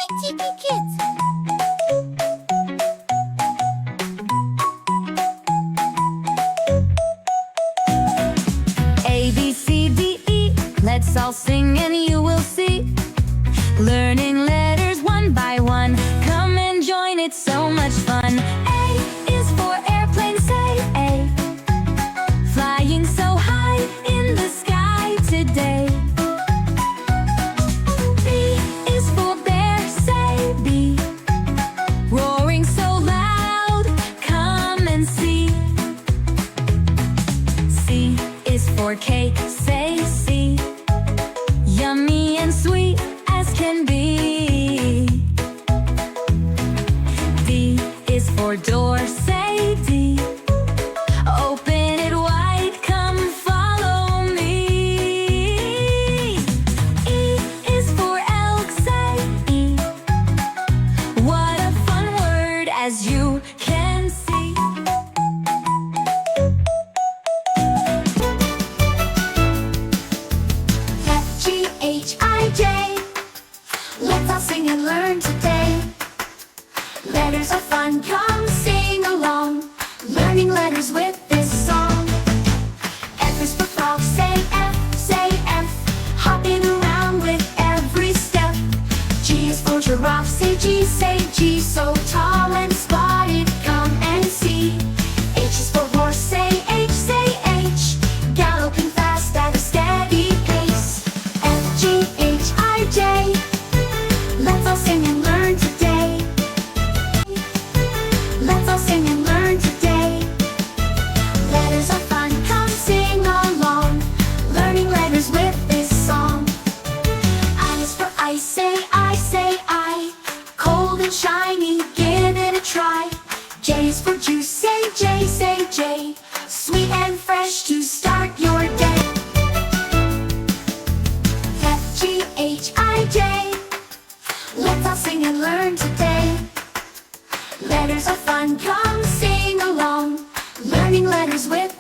TP Kids. A, B, C, D, E. Let's all sing and you will see. Learning letters one by one. Come and join, it's so much fun. A is for airplane, say A. Flying so high in the sky today. B is for bear, say B. Roaring so loud, come and see. C is for cake, say C. Yummy and sweet as can be. D is for door, say D. Open it wide, come follow me. E is for elk, say E. What a fun word, as you can see. G-H-I-J. Let's all sing and learn today. Letters are fun, come sing along. Learning letters with this song. F is for frog, say F, say F. Hopping around with every step. G is for giraffe, say G, say G. So tall and spotted, come and see. H is for horse, say H, say H. Galloping fast at a steady pace. F-G-H-I-J. Let's all sing and learn today. Let's all sing and learn today. Letters are fun, come sing along. Learning letters with this song. I is for ice, say I, say I. Cold and shiny, give it a try. J is for juice, say J, say J. Sweet and fresh to start your day. F-G-H-I-J. Let's all sing and learn today. Letters are fun, come sing along. Learning letters with